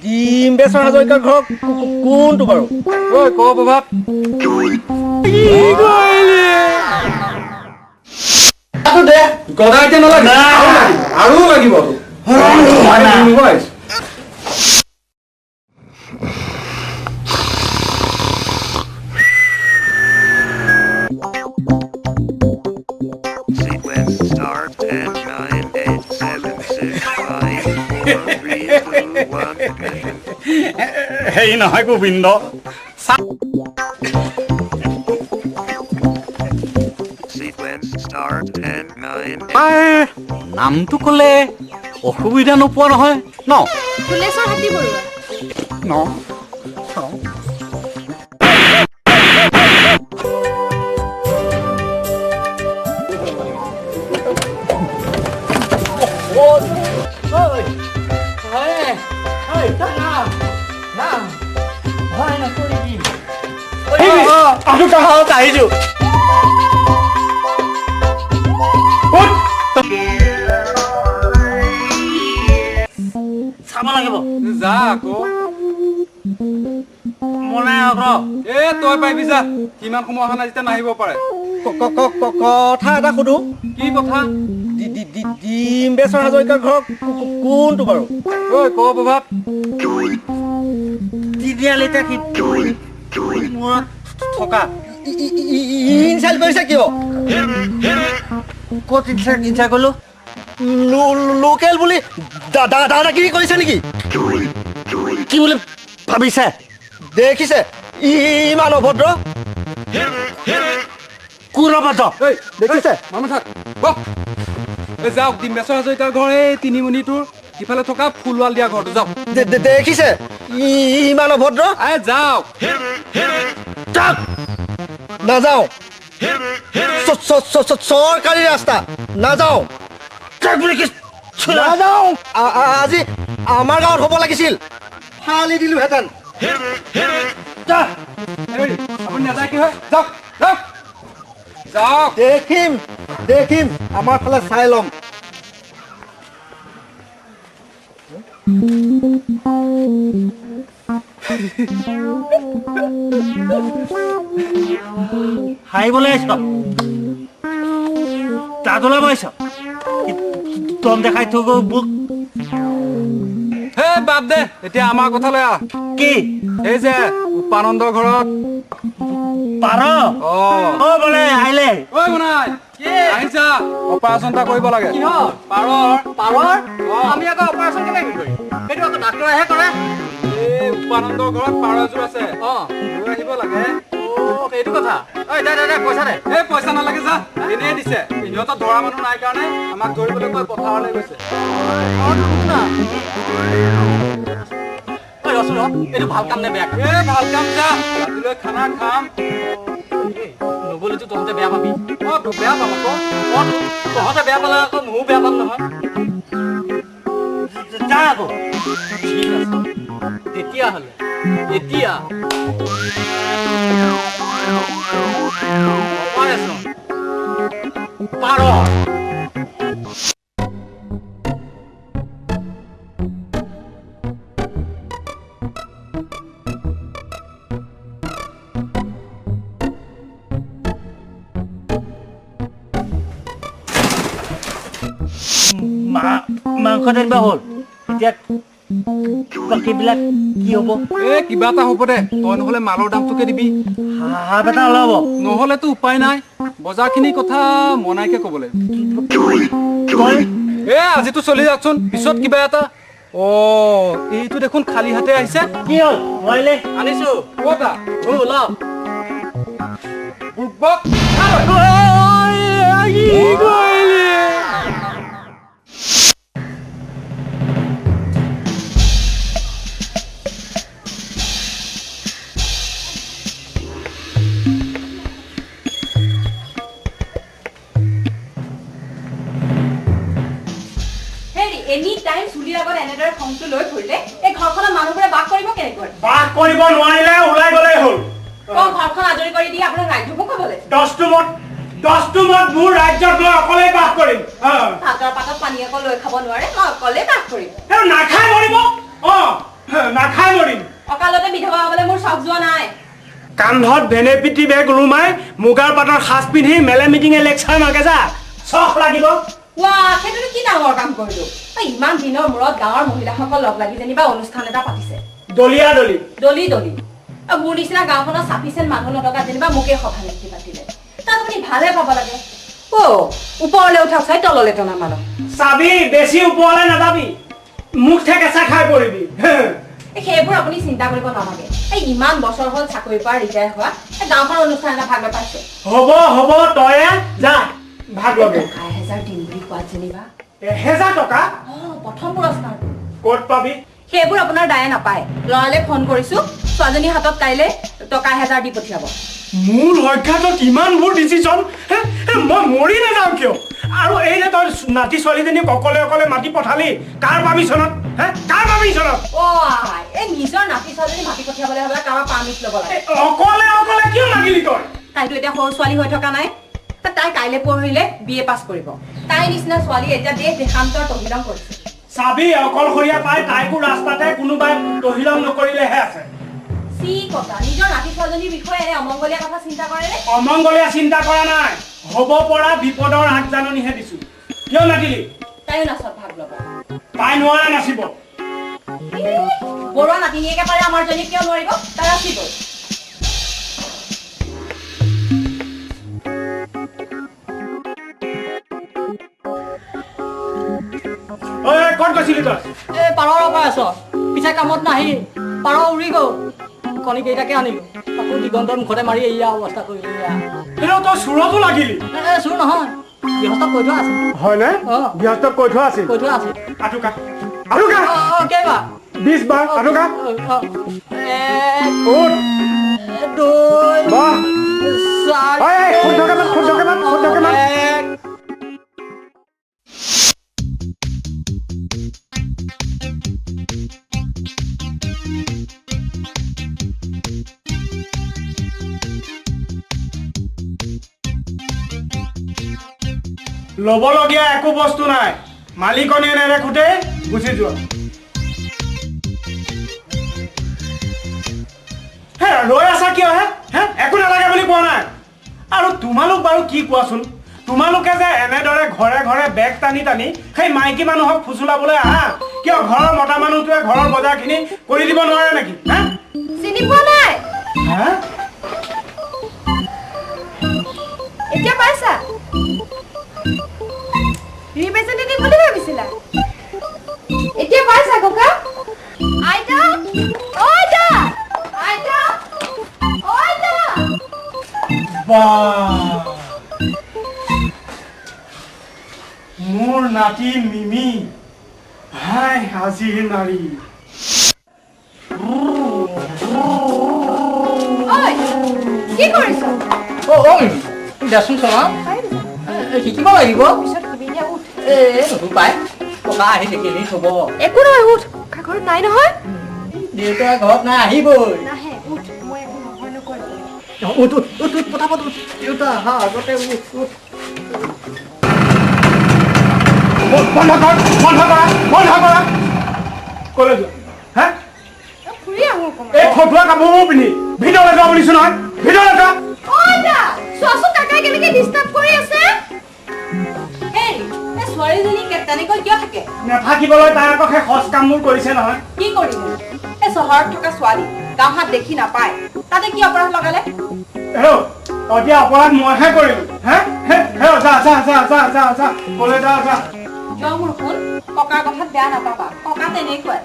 ডিম বেচৰ হাজৰিকাৰ ঘৰ কোনটো বাৰু? ঐ ক প্ৰভাত দে গদা এতিয়া নালাগে আৰু লাগিব Sequence start 10, 9, 8, 7, 6, 5, 4, 3, 2, 1, ignition. হেৰি নহয় গোবিন্দ Sequence start 10, 9, 8. নামটো ক'লে অসুবিধা নোপোৱা নহয় ন ফুলেশ্বৰ হাতী বৰুৱা ন আমি কাহাত আহিছো চাব লাগিব যা আকৌ মনে এ তই পাৰিবি যা কিমান সময় অহা নাই যেতিয়া নাহিব পাৰে কথা এটা সুধো কি কথা ডিম বেচৰ হাজৰিকাৰ ঘৰ কোনটো বাৰু? ঐ ক প্ৰভাত তিনিআলিতে মূৰত থকা ইনচাল্ট কৰিছে কিয়? ক'ত ইনচাৰ কৰিলো লোকেল বুলি দাদাগিৰি কৰিছে নেকি? কি বুলি ভাবিছে দেখিছে ইমান অভদ্ৰ কোন অভদ্ৰ এই দেখিছে মানুহ থাক বহ এই যাওক ডিম্বেশ্বৰ হাজৰিকাৰ ঘৰ এই তিনিমুনিটোৰ ইফালে থকা ফুলৱাল দিয়া ঘৰটো যাওক দেখিছে ইমান অভদ্ৰ আই যাওক নাযাওঁ চৰকাৰী ৰাস্তা নাযাওঁ নাযাওঁ আজি আমাৰ গাঁৱত হ'ব লাগিছিল ফালি দিলোহেঁতেন আপুনি নাযায় কি হয় যাওক যাওক যাওক দেখিম আমাৰ ফালে চাই ল'ম হাৰিবলৈ আহিছ তাত ওলাব আহিছ তম দেখাই থৈ গৈ বুক হে বাদ দে এতিয়া আমাৰ কথালৈ আহ কি এই যে উপানন্দৰ ঘৰত পাৰ বোলে আহিলে ঐ মোনাই আহিছা অপাৰেশ্যন এটা কৰিব লাগে আমি আকৌ অপাৰেশ্যন কেনেকৈ কৰিম সেইটো আকৌ ডাক্তৰেহে কৰে এই উপানন্দৰ ঘৰত পাৰ এযোৰ আছে লৈ আহিব লাগে সেইটো কথা পইচা দে এই পইচা নালাগে যা এনেই দিছে সিহঁতৰ ধৰা মানুহ নাই কাৰণে আমাক ধৰিবলৈ কৈ পথাৰলৈ গৈছে এইটো ভাল কাম নে বেয়া কাম এই ভাল কাম যা ৰাতিলৈ খানা খাম নগ'লেতো তহঁতে বেয়া পাবি তোক বেয়া পাম আকৌ তহঁতে বেয়া পালে আকৌ ময়ো বেয়া পাম নহয় যা আকৌ ঠিক আছে তেতিয়াহ'লে এতিয়া অপাৰেশ্যন পাৰ মাংস যেনিবা হ'ল এতিয়া বাকীবিলাক কি হ'ব এই কিবা এটা হ'ব দে তই নহ'লে মালৰ দামটোকে দিবি হাফ এটা ওলাব নহ'লেতো উপায় নাই বজাৰখিনিৰ কথা মনাইকে ক'ব লাগিব আজিতো চলি যাওকচোন পিছত কিবা এটা এইটো দেখোন খালী হাতে আহিছে কি হ'ল নোৱাৰিলে আনিছো ক'তা ওলাও এনি টাইম চুলিৰ আগত এনেদৰে খংটো লৈ ফুৰিলে এই ঘৰখনৰ মানুহবোৰে বাস কৰিব কেনেকৈ বাস কৰিব নোৱাৰিলে ওলাই গ'লেই হ'ল ঘৰখন আজৰি কৰি দি আপোনাক ৰাজ্যভোগ ক'বলৈ 10টো মত মোৰ ৰাজ্যত মই অকলে বাস কৰিম ভাতৰ পাতত পানী অকল লৈ খাব নোৱাৰে মই অকলে বাস কৰিম নাখাই মৰিব চখ যোৱা নাই কান্ধত ভেনেপিটি বেগ ওলোমাই মুগাৰ পাতৰ সাজ পিন্ধি মেলে মিটিঙে লেকচাৰ মাগে যা চখ লাগিব ৱা সেইটোনো কি ডাঙৰ কাম কৰিলো ইমান দিনৰ মূৰত গাঁৱৰ মহিলাসকল লগ লাগি যেনিবা অনুষ্ঠান এটা পাতিছে দলিয়া দলি দলি দলি মোৰ নিচিনা গাঁওখনত চাফিচিয়েণ্ট মানুহ নথকা যেনিবা মোকে সভানেত্ৰী পাতিলে তাত আপুনি ভালে পাব লাগে ওপৰলৈ উঠাক চাই তললৈ টনা মানুহ চাবি বেছি ওপৰলৈ নাযাবি মুখ ঠেকেচা খাই পৰিবি সেইবোৰ আপুনি চিন্তা কৰিব নালাগে ইমান বছৰ হ'ল চাকৰিৰ পৰা ৰিটায়াৰ হোৱা গাঁওখনৰ অনুষ্ঠান এটা ভাগ পাইছে হ'ব তয়ে যা ভাগ লগে 1000 দিন বুলি কোৱা যেনিবা 1000 টকা প্ৰথম পুৰস্কাৰ ক'ত পাবি সেইবোৰ আপোনাৰ দায়ে নাপায় ল'ৰালে ফোন কৰিছো ছোৱালীজনীৰ হাতত কাইলৈ টকা 1000 দি পঠিয়াব মোৰ লক্ষ্যত ইমানবোৰ ডিচিছন মই মৰি নাযাওঁ কিয় আৰু এই যে তই নাতি ছোৱালীজনী অকলে মাতি পঠালি কাৰ পাৰ্মিশ্যনত কাৰ পাৰ্মিশ্যনত এই নিজৰ নাতি ছোৱালীজনী মাতি পঠিয়াবলৈ হ'লে কাৰোবাৰ পাৰ্মিট ল'ব লাগে অকলে কিয় লাগিলি তই তাইতো এতিয়া সৰু ছোৱালী হৈ থকা নাই তাই কাইলৈ পঢ়িলে BA পাছ কৰিব তাই নিচিনা ছোৱালী এতিয়া দেশ দেশান্তৰ তহিলং কৰিছে চাবি অকলশৰীয়া পাই তাইকো ৰাস্তাতে কোনোবাই তহিলং নকৰিলেহে আছে কথা নিজৰ নাতি ছোৱালীজনীৰ বিষয়ে এনে অমংগলীয়া কথা চিন্তা কৰেনে অমংগলীয়া চিন্তা কৰা নাই হ'ব পৰা বিপদৰ আগজাননীহে দিছো কিয় নাতিলি তাইও নাচত ভাগ ল'ব তাই নোৱাৰা নাচিব বৰুৱা নাতিনীয়েকে পাৰে আমাৰ জনী কিয় নোৱাৰিব তাই নাচিব ক'ত গৈছিলি তই পাৰৰ পৰা আছ পিছে কামত নাহি পাৰ উৰি গ'ল কণী কেইটাকে আনিলো আকৌ দিগন্তৰ মুখতে মাৰি এয়া অৱস্থা কৰিলো কিন্তু তই চোৰতো লাগিলি চোৰ নহয় গৃহস্থক কৈ থোৱা আছে হয়নে গৃহস্থক কৈ থোৱা আছিল আঠুকা কেইবা 20 বাৰ আঠুকা উঠ 2 বাহ 4 শুদ্ধকে মান ল'বলগীয়া একো বস্তু নাই মালিকনীয়ে নেদেখোঁতে গুচি যোৱা ৰৈ আছা কিয় একো নালাগে বুলি কোৱা নাই আৰু তোমালোক বাৰু কি কোৱাচোন তোমালোকে যে এনেদৰে ঘৰে ঘৰে বেগ টানি সেই মাইকী মানুহক ফুচুলাবলৈ আহা কিয় ঘৰৰ মতা মানুহটোৱে ঘৰৰ বজাৰখিনি কৰি দিব নোৱাৰে নেকি চিনি পোৱা নাই এতিয়া পাইছা ৰিপ্ৰেজেন্টেটিভ বুলি ভাবিছিলা এতিয়া পাইছা ককা আইতা মোৰ নাতি মিমি হাই আজিৰ নাৰী কি কৰিছ দেচোন চলা শিকিব লাগিব নতুন পাই ককা আহি থাকিলেই থব একো নহয় উঠ ককা ঘৰত নাই নহয় দেউতা ঘৰত নাই আহিবই নাহে উঠ মই একো নহয় নকৰো উঠ পটাপট উঠ দেউতা আহা আগতে উঠ বন্ধ কৰা কলৈ যোৱা ফুৰি আহো অকমান এই ফটোৱা কাপোৰবোৰ পিন্ধি ভিতৰলৈ যোৱা বুলিছো নহয় ভিতৰলৈ যোৱা চোৱাচোন কাকাই কেনেকে ডিষ্টাৰ্ব কৰি আছে ছোৱালীজনী তেনেকৈ কিয় থাকে নাথাকিবলৈ তাই আকৌ সেই সজ কামবোৰ কৰিছে নহয় কি কৰিব এই চহৰত থকা ছোৱালী গাঁৱত দেখি নাপায় তাতে কি অপৰাধ লগালে এতিয়া অপৰাধ মইহে কৰিলো যা কলৈ যা যোৱা মোৰ শুন ককাৰ কথাত বেয়া নাপাবা ককা তেনেকুৱাই